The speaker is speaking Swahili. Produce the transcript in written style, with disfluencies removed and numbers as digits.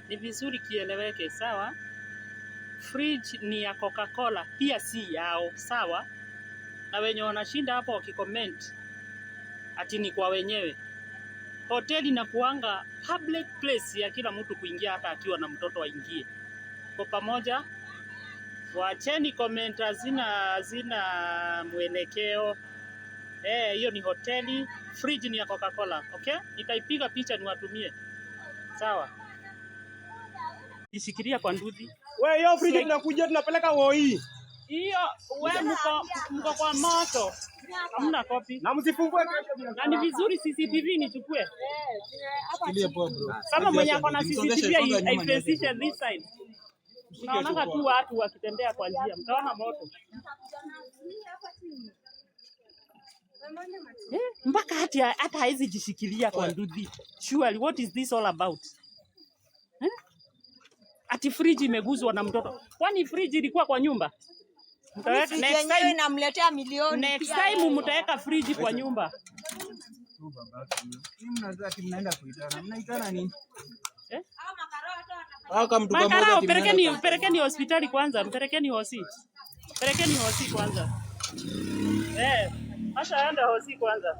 ni vizuri kieleweke, sawa? Fridge ni ya Coca-Cola, pia si yao, sawa? Na wenye wanashinda hapo wakicomment ati ni kwa wenyewe. Hoteli na kuanga public place ya kila mtu kuingia, hata akiwa na mtoto aingie. Kwa pamoja, wacheni comment hazina mwelekeo. Hiyo ni hoteli, fridge ni ya Coca-Cola, okay? Nitaipiga picha niwatumie. Sawa? Ishikilia kwa nduthi. Wewe hiyo fridge tunakuja tunapeleka Woi. Hiyo wewe mko kwa moto. Hamna kopi. Na msifungue kesho. Na ni vizuri CCTV nichukue. Shikilia poa bro. Kama mwenye ako na CCTV haifaceisha this side. Naona tu watu wakitembea kwa njia. Mtaona moto. Mpaka hata haizi jishikilia kwa nduthi. Surely what is this all about? Ati fridge imeguzwa na mtoto. Kwani fridge ilikuwa kwa nyumba? Next time inamletea milioni. Next time mtaweka fridge kwa nyumba. Mnaenda kuitana. Mnaitana nini? Makarao, pelekeni hospitali kwanza, mpelekeni hosi. Pelekeni hosi kwanza. Acha aende hosi kwanza.